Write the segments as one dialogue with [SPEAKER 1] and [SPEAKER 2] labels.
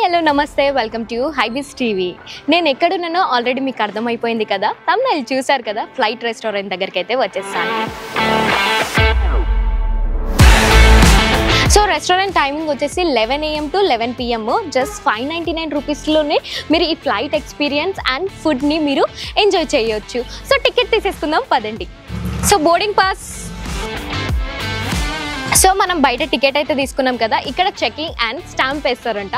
[SPEAKER 1] Hello నమస్తే welcome to హైబీస్ TV. నేను ఎక్కడున్నానో already మీకు అర్థమైపోయింది కదా, తమ్నైల్ చూసారు కదా. ఫ్లైట్ రెస్టారెంట్ దగ్గరికి అయితే వచ్చేసాను. సో రెస్టారెంట్ టైమింగ్ వచ్చేసి 11 AM to 11 PM. జస్ట్ 599 రూపీస్లోనే మీరు ఈ ఫ్లైట్ ఎక్స్పీరియన్స్ అండ్ ఫుడ్ని మీరు ఎంజాయ్ చేయొచ్చు. సో టికెట్ తీసేసుకుందాం పదండి. So boarding pass. సో మనం బయట టికెట్ అయితే తీసుకున్నాం కదా, ఇక్కడ చెకింగ్ అండ్ స్టాంప్ వేస్తారంట.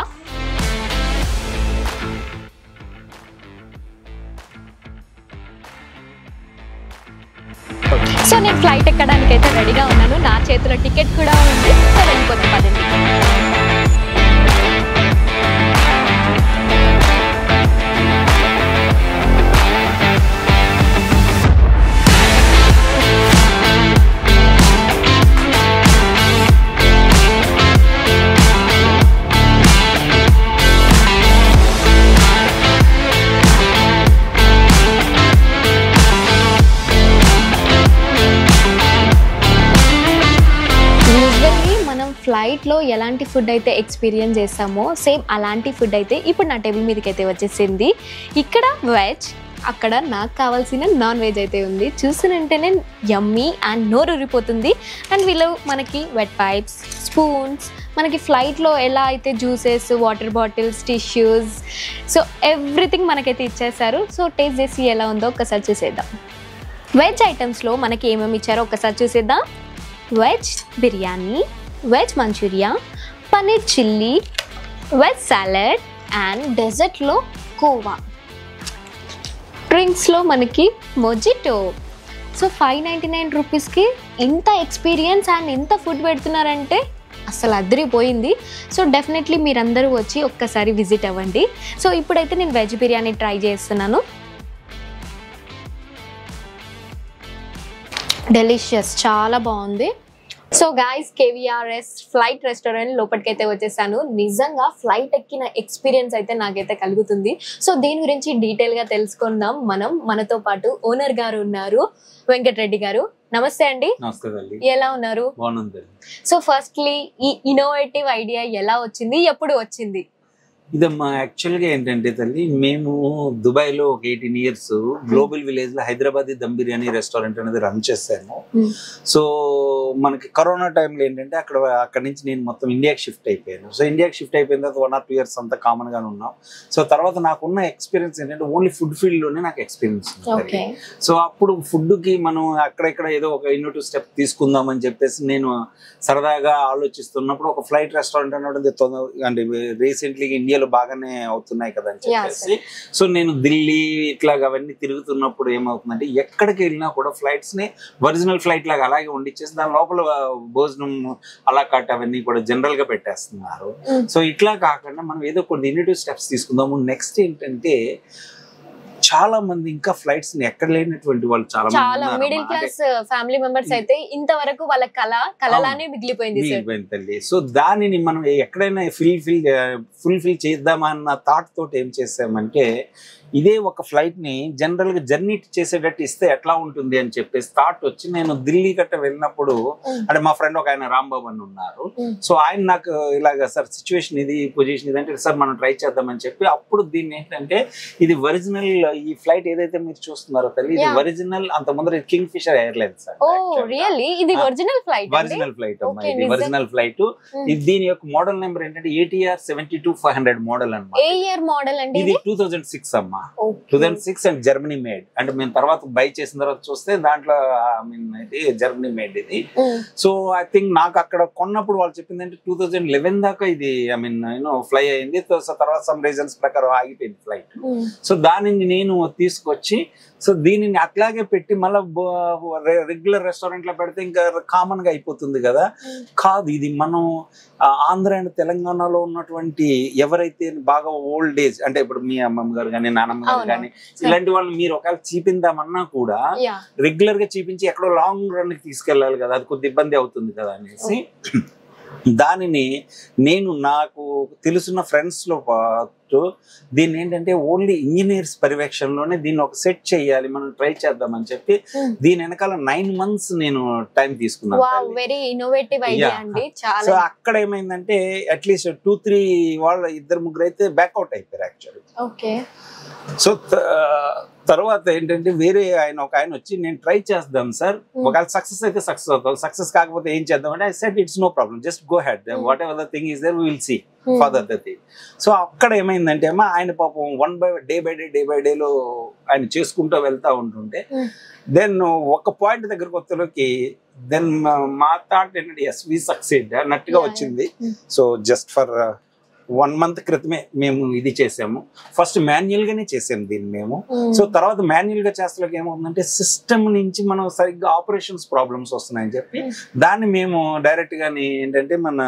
[SPEAKER 1] సో నేను ఫ్లైట్ ఎక్కడానికి అయితే రెడీగా ఉన్నాను. నా చేతిలో టికెట్ కూడా ఉంది. సో వెళ్ళిపోతాం పదండి. ఫ్లైట్లో ఎలాంటి ఫుడ్ అయితే ఎక్స్పీరియన్స్ చేస్తామో సేమ్ అలాంటి ఫుడ్ అయితే ఇప్పుడు నా టేబుల్ మీదకి అయితే వచ్చేసింది. ఇక్కడ వెజ్, అక్కడ నాకు కావాల్సిన నాన్ వెజ్ అయితే ఉంది. చూసినంటేనే యమ్మీ అండ్ నోరూరిపోతుంది. అండ్ వీళ్ళు మనకి వెట్ పైప్స్, స్పూన్స్, మనకి ఫ్లైట్లో ఎలా అయితే juices, water bottles, tissues, so everything మనకైతే ఇచ్చేసారు. సో టేస్ట్ చేసి ఎలా ఉందో ఒకసారి చూసేద్దాం. వెజ్ ఐటమ్స్లో మనకి ఏమేమి ఇచ్చారో ఒకసారి చూసేద్దాం. Veg biryani, veg manchurian, paneer chilli, veg salad and డెజర్ట్లో కోవా. డ్రింక్స్లో మనకి మొజిటో. సో 599 రూపీస్కి ఇంత ఎక్స్పీరియన్స్ అండ్ ఇంత ఫుడ్ పెడుతున్నారంటే అసలు అదిరిపోయింది. సో డెఫినెట్లీ మీరందరూ వచ్చి ఒక్కసారి విజిట్ అవ్వండి. సో ఇప్పుడైతే నేను వెజ్ బిర్యానీ ట్రై చేస్తున్నాను. డెలిషియస్, చాలా బాగుంది. So guys, KVRS flight restaurant లోపలికైతే వచ్చేసాను. నిజంగా ఫ్లైట్ ఎక్కిన ఎక్స్పీరియన్స్ అయితే నాకైతే కలుగుతుంది. సో దీని గురించి డీటెయిల్గా తెలుసుకుందాం. మనతో పాటు ఓనర్ గారు ఉన్నారు, వెంకటరెడ్డి గారు. నమస్తే అండి. ఎలా ఉన్నారు? సో ఫస్ట్లీ ఈ ఇన్నోవేటివ్ ఐడియా ఎలా వచ్చింది, ఎప్పుడు వచ్చింది?
[SPEAKER 2] ఇదమ్మా యాక్చువల్గా ఏంటంటే తల్లి, మేము దుబాయ్లో ఒక 18 years గ్లోబల్ విలేజ్లో హైదరాబాదీ దమ్ బిర్యానీ రెస్టారెంట్ అనేది రన్ చేశాను. సో మనకి కరోనా టైంలో ఏంటంటే అక్కడి నుంచి నేను మొత్తం ఇండియాకి షిఫ్ట్ అయిపోయాను. సో ఇండియాకి షిఫ్ట్ అయిపోయిన తర్వాత 1 or 2 years అంతా కామన్గానే ఉన్నాం. సో తర్వాత నాకున్న ఎక్స్పీరియన్స్ ఏంటంటే ఓన్లీ ఫుడ్ ఫీల్డ్లోనే నాకు ఎక్స్పీరియన్స్ ఉంది. సో అప్పుడు ఫుడ్కి మనం అక్కడెక్కడ ఏదో ఒక ఇన్నోటివ్ స్టెప్ తీసుకుందామని చెప్పేసి నేను సరదాగా ఆలోచిస్తున్నప్పుడు ఒక ఫ్లైట్ రెస్టారెంట్ అనేది అంటే రీసెంట్లీ ఇండియాలో బాగానే అవుతున్నాయి కదా అని చెప్పేసి, సో నేను ఢిల్లీ ఇట్లాగా అవన్నీ తిరుగుతున్నప్పుడు ఏమవుతుందంటే ఎక్కడికి వెళ్ళినా కూడా ఫ్లైట్స్ ని ఒరిజినల్ ఫ్లైట్ లాగా అలాగే వండిచ్చేసి దాని లోపల భోజనం అలా కట్ అవన్నీ కూడా జనరల్ గా పెట్టేస్తున్నారు. సో ఇట్లా కాకుండా మనం ఏదో కొన్ని ఇన్నోటివ్ స్టెప్స్ తీసుకుందాము. నెక్స్ట్ ఏంటంటే చాలా మంది ఇంకా ఫ్లైట్స్ ని ఎక్కడ లేనటువంటి వాళ్ళు చాలా
[SPEAKER 1] మిడిల్ క్లాస్ ఫ్యామిలీ మెంబర్స్ అయితే ఇంతవరకు వాళ్ళ కళలానే మిగిలిపోయింది
[SPEAKER 2] తల్లి. సో దానిని మనం ఎక్కడైనా ఫుల్ఫిల్ చేద్దామన్న థాట్ తోటి ఏం చేసామంటే ఇదే ఒక ఫ్లైట్ ని జనరల్ గా జర్నీ చేసేటట్టు ఇస్తే ఎట్లా ఉంటుంది అని చెప్పేసి థాట్ వచ్చి నేను ఢిల్లీ గట్ట వెళ్ళినప్పుడు అంటే మా ఫ్రెండ్ ఒక ఆయన రాంబాబు అని ఉన్నారు. సో ఆయన నాకు ఇలాగ సార్ సిచ్యువేషన్ ఇది, పొజిషన్ ఇది అంటే సార్ మనం ట్రై చేద్దామని చెప్పి అప్పుడు దీన్ని ఏంటంటే ఇది ఒరిజినల్ ఈ ఫ్లైట్ ఏదైతే మీరు చూస్తున్నారో తల్లి, ఇది ఒరిజినల్. అంత ముందర Kingfisher airlines sir.
[SPEAKER 1] Original
[SPEAKER 2] flight అమ్మా, ఇది ఒరిజినల్ ఫ్లైట్. దీని యొక్క మోడల్ నెంబర్ ఏంటంటే ATR 72-500 మోడల్ అన్నమాట. ఇది 2006 అమ్మా, 2006 అండ్ జర్మనీ మేడ్. అంటే మేము తర్వాత బై చేసిన తర్వాత చూస్తే దాంట్లో ఇది జర్మనీ మేడ్ ఇది. సో ఐ థింక్ నాకు అక్కడ కొన్నప్పుడు వాళ్ళు చెప్పింది అంటే 2011 దాకా ఇది ఫ్లై అయింది. తర్వాత సమ్ రీజన్స్ ప్రకారం ఆగిపోయింది ఫ్లైట్. సో దానిని నేను తీసుకొచ్చి సో దీనిని అట్లాగే పెట్టి మళ్ళీ రెగ్యులర్ రెస్టారెంట్ లో పెడితే ఇంకా కామన్ గా అయిపోతుంది కదా. కాదు, ఇది మనం ఆంధ్ర అండ్ తెలంగాణలో ఉన్నటువంటి ఎవరైతే బాగా ఓల్డ్ ఏజ్ అంటే ఇప్పుడు మీ అమ్మమ్మ గారు కానీ నానమ్మ గారు కానీ ఇలాంటి వాళ్ళు మీరు ఒకవేళ చూపిందామన్నా కూడా రెగ్యులర్ గా చూపించి ఎక్కడో లాంగ్ రన్ కి తీసుకెళ్ళాలి కదా, అది కొద్ది ఇబ్బంది అవుతుంది కదా అనేసి దానిని నేను నాకు తెలుసున్న ఫ్రెండ్స్ లో కాన్సెప్ట్. దీన్ని ఏంటంటే ఓన్లీ ఇంజనీర్స్ పర్యవేక్షణలోనే దీన్ని ఒక సెట్ చేయాలి, మనం ట్రై చేద్దామని చెప్పి దీని వెనకాల 9 months నేను టైం తీసుకున్నాను.
[SPEAKER 1] వెరీ ఇన్నోవేటివ్ ఐడియా అండి. చాలా.
[SPEAKER 2] సో అక్కడ ఏమైందంటే అట్లీస్ట్ 2-3 వాళ్ళ 2-3 అయితే బ్యాక్అవుట్ అయిపోయారు యాక్చువల్లీ.
[SPEAKER 1] ఓకే.
[SPEAKER 2] సో తర్వాత ఏంటంటే వేరే ఒక ఆయన వచ్చి నేను ట్రై చేద్దాం సార్, ఒకవేళ సక్సెస్ అయితే సక్సెస్ అవుతాం, సక్సెస్ కాకపోతే ఏం చేద్దాం అంటే I said it's no problem, just go head, whatever the thing is there we will see further the thing. So అక్కడ ఏమైందంటే అమ్మా ఆయన పాపం డే బై డేలో ఆయన చేసుకుంటూ వెళ్తా ఉంటుంటే దెన్ ఒక పాయింట్ దగ్గరకు వచ్చేలోకి దెన్ మా థాట్ ఏంటంటే ఎస్ వి సక్సీడ్ అన్నట్టుగా వచ్చింది. సో జస్ట్ ఫర్ 1 month క్రితమే మేము ఇది చేసాము. ఫస్ట్ మాన్యువల్ గానే చేసాము దీన్ని మేము. సో తర్వాత మాన్యువల్ గా చేస్తలోకి ఏమవుతుందంటే సిస్టమ్ నుంచి మనం సరిగ్గా ఆపరేషన్స్ ప్రాబ్లమ్స్ వస్తున్నాయని చెప్పి దాన్ని మేము డైరెక్ట్ గాని ఏంటంటే మన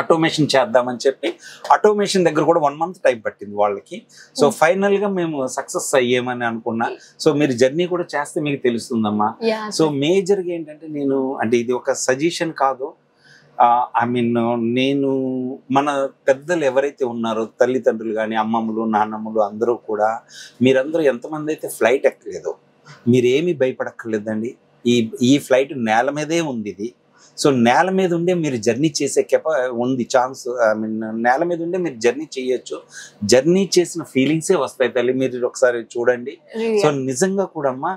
[SPEAKER 2] ఆటోమేషన్ చేద్దామని చెప్పి ఆటోమేషన్ దగ్గర కూడా 1 month టైం పట్టింది వాళ్ళకి. సో ఫైనల్ గా మేము సక్సెస్ అయ్యామని అనుకున్నా. సో మీరు జర్నీ కూడా చేస్తే మీకు తెలుస్తుందమ్మా. సో మేజర్ గా ఏంటంటే నేను అంటే ఇది ఒక సజెషన్ కాదు, ఐ మీన్ నేను మన పెద్దలు ఎవరైతే ఉన్నారో తల్లిదండ్రులు కానీ అమ్మమ్మలు నాన్నమ్మలు అందరూ కూడా మీరందరూ ఎంతమంది అయితే ఫ్లైట్ ఎక్కలేదో మీరేమీ భయపడక్కర్లేదండి. ఈ ఫ్లైట్ నేల మీదే ఉంది. ఇది సో నేల మీద ఉండే మీరు జర్నీ చేసే ఉంది ఛాన్స్, ఐ మీన్ నేల మీద ఉండే మీరు జర్నీ చేయొచ్చు. జర్నీ చేసిన ఫీలింగ్సే వస్తాయి తల్లి, మీరు ఒకసారి చూడండి. సో నిజంగా కూడా అమ్మా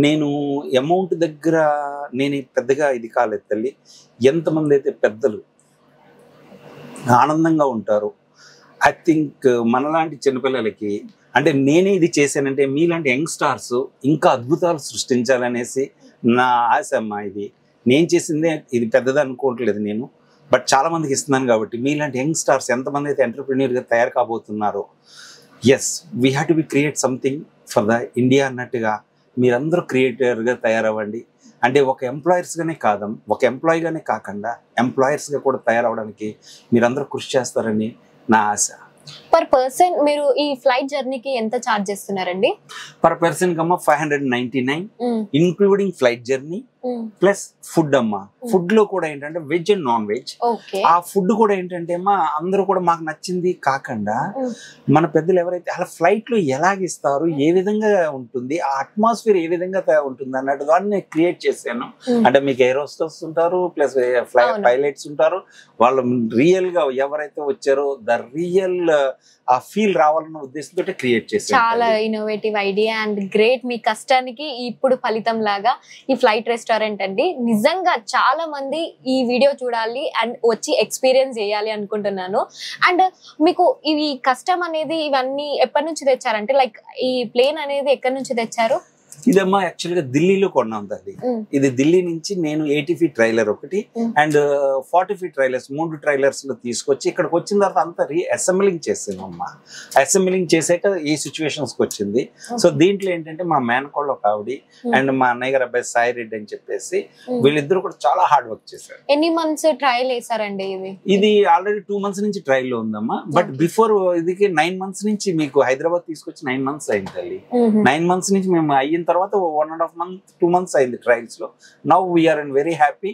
[SPEAKER 2] నేను అమౌంట్ దగ్గర నేను పెద్దగా ఇది కాలేదు తల్లి. ఎంతమంది అయితే పెద్దలు ఆనందంగా ఉంటారు, ఐ థింక్ మనలాంటి చిన్నపిల్లలకి అంటే నేనే ఇది చేశానంటే మీలాంటి యంగ్ స్టార్స్ ఇంకా అద్భుతాలు సృష్టించాలనేసి నా ఆశ అమ్మా. ఇది నేను చేసిందే, ఇది పెద్దది అనుకోవట్లేదు నేను, బట్ చాలా మందికి ఇస్తున్నాను కాబట్టి మీలాంటి యంగ్ స్టార్స్ ఎంతమంది అయితే ఎంటర్‌ప్రెన్యూర్‌గా తయారు కాబోతున్నారో yes we have to be create something for the India అన్నట్టుగా మీరందరూ క్రియేటర్గా తయారవ్వండి. అంటే ఒక ఎంప్లాయర్స్గానే ఒక ఎంప్లాయీగానే కాకుండా ఎంప్లాయర్స్గా కూడా తయారవడానికి మీరందరూ కృషి చేస్తారని నా ఆశ.
[SPEAKER 1] పర్ పర్సన్ మీరు ఈ ఫ్లైట్ జర్నీకి ఎంత చార్జ్ చేస్తున్నారండి?
[SPEAKER 2] పర్ పర్సన్ కమ్మా 599 including flight journey plus food అమ్మా. ఫుడ్ లో కూడా ఏంటంటే వెజ్ అండ్ నాన్ వెజ్. ఆ ఫుడ్ కూడా ఏంటంటే అమ్మా అందరూ కూడా మాకు నచ్చింది కాకుండా మన పెద్దలు ఎవరైతే అలా ఫ్లైట్ లో ఎలాగిస్తారు, ఏ విధంగా ఉంటుంది, ఆ అట్మాస్ఫియర్ ఏ విధంగా ఉంటుంది అన్నట్టు దాన్ని క్రియేట్ చేశాను. అంటే మీకు ఎయిర్ హోస్టర్స్ ఉంటారు, ప్లస్ పైలట్స్ ఉంటారు, వాళ్ళు రియల్ గా ఎవరైతే వచ్చారో ద రియల్ ఆ ఫీల్ రావాలన్న ఉద్దేశంతో క్రియేట్ చేశాను.
[SPEAKER 1] చాలా ఇన్నోవేటివ్ ఐడియా అండ్ గ్రేట్. మీ కష్టానికి ఇప్పుడు ఫలితం లాగా ఈ ఫ్లైట్ రెస్టారెంట్ అండి. నిజంగా చాలా మంది ఈ వీడియో చూడాలి అండ్ వచ్చి ఎక్స్పీరియన్స్ చేయాలి అనుకుంటున్నాను. అండ్ మీకు ఇవి కష్టం అనేది ఇవన్నీ ఎప్పటి నుంచి తెచ్చారంటే లైక్ ఈ ప్లేన్ అనేది ఎక్కడి నుంచి తెచ్చారు?
[SPEAKER 2] ఇదమ్మా యాక్చువల్ గా ఢిల్లీలో కొన్నాం తల్లి. ఇది ఢిల్లీ నుంచి నేను 80 feet ట్రైలర్ ఒకటి అండ్ 40 feet ట్రైలర్స్ 3 trailers లో తీసుకొచ్చి ఇక్కడికి వచ్చిన తర్వాత అంతా అసెంబ్లింగ్ చేసామమ్మా. అసెంబ్లింగ్ చేసాక ఈ సిచ్యువేషన్స్ కి వచ్చింది. సో దీంట్లో ఏంటంటే మా మేనకోళ్ళ ఒక ఆవిడ అండ్ మా అన్నయ్య గారు అబ్బాయి సాయి రెడ్డి అని చెప్పేసి వీళ్ళిద్దరు కూడా చాలా హార్డ్ వర్క్ చేశారు.
[SPEAKER 1] ఎన్ని మంత్స్ ట్రయల్ వేసారండి?
[SPEAKER 2] ఇది ఆల్రెడీ 2 months నుంచి ట్రయల్ లో ఉందమ్మా. బట్ బిఫోర్ ఇది 9 months నుంచి మీకు హైదరాబాద్ తీసుకొచ్చి 9 months అయింది తల్లి. 9 months నుంచి మేము అయిన తర్వాత 1.5 month 2 months అయింది ట్రయల్స్ లో. Now we're and very happy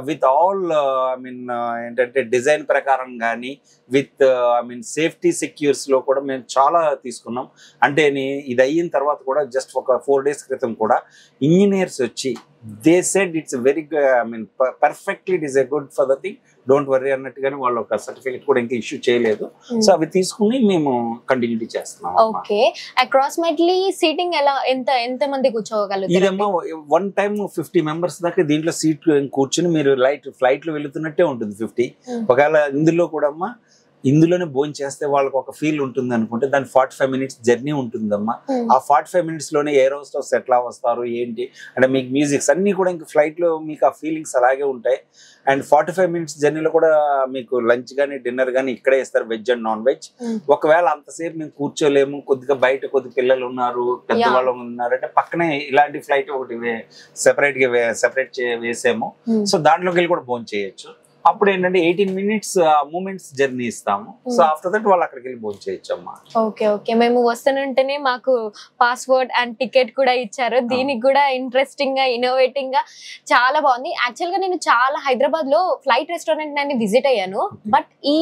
[SPEAKER 2] with all I mean ఏంటంటే డిజైన్ ప్రకారం కానీ with I mean safety secures లో కూడా మేము చాలా తీసుకున్నాం. అంటే ఇది అయిన తర్వాత కూడా జస్ట్ ఒక 4 days క్రితం కూడా ఇంజనీర్స్ వచ్చి they said it's very I mean perfectly it is a good for the thing, don't worry అన్నట్టుగానే వాళ్ళు ఒక సర్టిఫికేట్ కూడా ఇంకా ఇష్యూ చేయలేదు. సో అవి తీసుకుని మేము కంటిన్యూటీ చేస్తున్నాం.
[SPEAKER 1] ఓకే. అప్రాక్సిమేట్లీ సీటింగ్ ఎలా ఎంత మంది కూర్చోగలుగుతారు?
[SPEAKER 2] ఇదమ్మా వన్ టైమ్ 50 members దాకా దీంట్లో సీట్ కూర్చుని మీరు ఫ్లైట్ లో వెళుతున్నట్టే ఉంటుంది 50. ఒకవేళ ఇందులో కూడా అమ్మా ఇందులోనే భోజనం చేస్తే వాళ్ళకి ఒక ఫీల్ ఉంటుంది అనుకుంటే దాని 45 minutes జర్నీ ఉంటుందమ్మా. ఆ 45 minutes లోనే ఎయిర్ హోస్టర్స్ ఎట్లా వస్తారు ఏంటి అంటే మీకు మ్యూజిక్స్ అన్ని కూడా ఇంకా ఫ్లైట్ లో మీకు ఆ ఫీలింగ్స్ అలాగే ఉంటాయి. అండ్ 45 minutes జర్నీలో కూడా మీకు లంచ్ కానీ డిన్నర్ కానీ ఇక్కడే ఇస్తారు, వెజ్ అండ్ నాన్ వెజ్. ఒకవేళ అంతసేపు మేము కూర్చోలేము, కొద్దిగా బయట కొద్ది పిల్లలు ఉన్నారు, పెద్దవాళ్ళు ఉన్నారు అంటే పక్కనే ఇలాంటి ఫ్లైట్ ఒకటి సెపరేట్ వేసాము. సో దాంట్లోకి వెళ్ళి కూడా భోజనం చేయొచ్చు. అప్పుడు ఏంటంటే 18 minutes మూమెంట్స్ జర్నీ ఇస్తాము. సో ఆఫ్టర్ దట్ వాళ్ళు అక్కడికి వెళ్ళి భోజనం చేయొచ్చు అమ్మా.
[SPEAKER 1] Okay okay. మేము వస్తున్నంటేనే మాకు పాస్పోర్ట్ అండ్ టికెట్ కూడా ఇచ్చారు. దీనికి కూడా ఇంట్రెస్టింగ్ గా ఇన్నోవేటింగ్ గా చాలా బాగుంది. యాక్చువల్ గా నేను చాలా హైదరాబాద్ లో ఫ్లైట్ రెస్టారెంట్ అని విజిట్ అయ్యాను, బట్ ఈ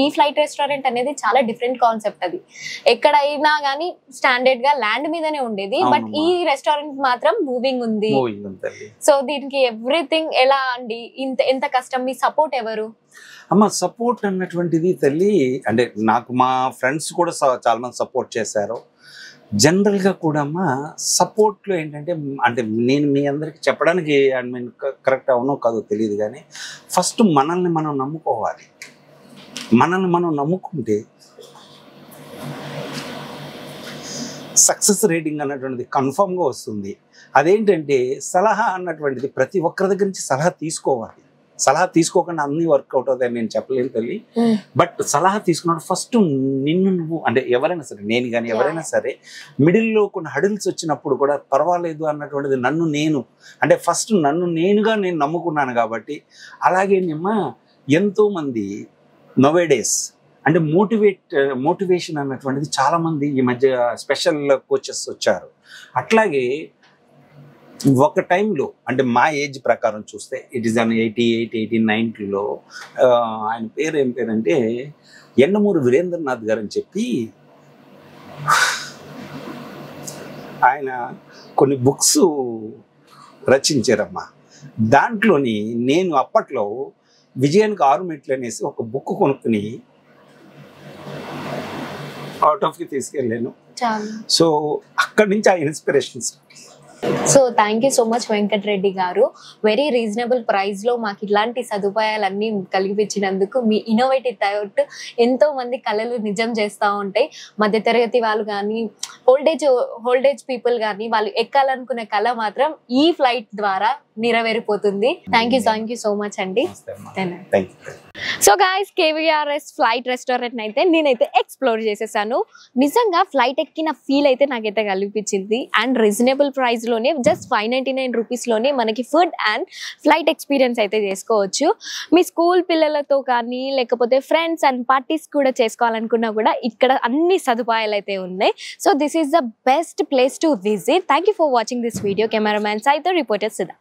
[SPEAKER 1] ఈ ఫ్లైట్ రెస్టారెంట్ అనేది చాలా డిఫరెంట్ కాన్సెప్ట్. అది ఎక్కడైనా కానీ స్టాండర్డ్ గా ల్యాండ్ మీదనే ఉండేది, బట్ ఈ రెస్టారెంట్ మాత్రం మూవింగ్ ఉంది. సో దీనికి ఎవ్రీథింగ్ ఎలా అండి, ఎంత కష్టం, మీ సపోర్ట్ ఎవరు?
[SPEAKER 2] అమ్మ సపోర్ట్ అన్నటువంటిది తల్లి అంటే నాకు మా ఫ్రెండ్స్ కూడా చాలా మంది సపోర్ట్ చేశారు. జనరల్గా కూడా అమ్మ సపోర్ట్లో ఏంటంటే అంటే నేను మీ అందరికి చెప్పడానికి ఐ మీన్ కరెక్ట్ అవునో కాదో తెలియదు, కానీ ఫస్ట్ మనల్ని మనం నమ్ముకోవాలి. మనల్ని మనం నమ్ముకుంటే సక్సెస్ రేటింగ్ అన్నటువంటిది కన్ఫామ్గా వస్తుంది. అదేంటంటే సలహా అన్నటువంటిది ప్రతి ఒక్కరి దగ్గర నుంచి సలహా తీసుకోవాలి. సలహా తీసుకోకుండా అన్ని వర్కౌట్ అవుతాయని నేను చెప్పలేను తల్లి. బట్ సలహా తీసుకున్నప్పుడు ఫస్ట్ నిన్ను నువ్వు అంటే ఎవరైనా సరే, నేను కానీ ఎవరైనా సరే మిడిల్లో కొన్ని హడిల్స్ వచ్చినప్పుడు కూడా పర్వాలేదు అన్నటువంటిది నన్ను నేను అంటే ఫస్ట్ నన్ను నేనుగా నేను నమ్ముకున్నాను. కాబట్టి అలాగే ఎంతోమంది నోవేడేస్ అంటే మోటివేషన్ అన్నటువంటిది చాలామంది ఈ మధ్య స్పెషల్ కోచెస్ వచ్చారు. అట్లాగే ఒక టైంలో అంటే మా ఏజ్ ప్రకారం చూస్తే ఇట్ ఈస్ అన్ 88, 89లో ఆయన పేరు ఏం పేరంటే ఎండమూరి వీరేంద్రనాథ్ గారు అని చెప్పి ఆయన కొన్ని బుక్స్ రచించారమ్మా. దాంట్లోని నేను అప్పట్లో విజయానికి 6 మెట్లు అనేసి ఒక బుక్ కొనుక్కుని అవుట్ ఆఫ్కి తీసుకెళ్ళాను. సో అక్కడి నుంచి ఆ inspirations.
[SPEAKER 1] So thank you so much Venkatareddy గారు. వెరీ రీజనబుల్ ప్రైస్ లో మాకు ఇలాంటి సదుపాయాలన్నీ కలిగించినందుకు మీ ఇన్నోవేటివ్ థాట్ ఎంతో మంది కళలు నిజం చేస్తూ ఉంటాయి. మధ్యతరగతి వాళ్ళు కానీ ఓల్డేజ్ పీపుల్ కానీ వాళ్ళు ఎక్కాలనుకునే కళ మాత్రం ఈ ఫ్లైట్ ద్వారా నెరవేరిపోతుంది. థ్యాంక్ యూ సో మచ్ అండి. So guys, KVRS flight restaurant అయితే నేనైతే ఎక్స్ప్లోర్ చేసేసాను. నిజంగా ఫ్లైట్ ఎక్కిన ఫీల్ అయితే నాకైతే కల్పించింది. అండ్ రీజనబుల్ ప్రైస్ లోనే జస్ట్ 599 రూపీస్ లోనే మనకి ఫుడ్ అండ్ ఫ్లైట్ ఎక్స్పీరియన్స్ అయితే చేసుకోవచ్చు. మీ స్కూల్ పిల్లలతో కానీ లేకపోతే ఫ్రెండ్స్ అండ్ పార్టీస్ కూడా చేసుకోవాలనుకున్నా కూడా ఇక్కడ అన్ని సదుపాయాలు అయితే ఉన్నాయి. So this is the best place to visit. Thank you for watching this video. Cameraman సైతో, రిపోర్టర్ సుధా.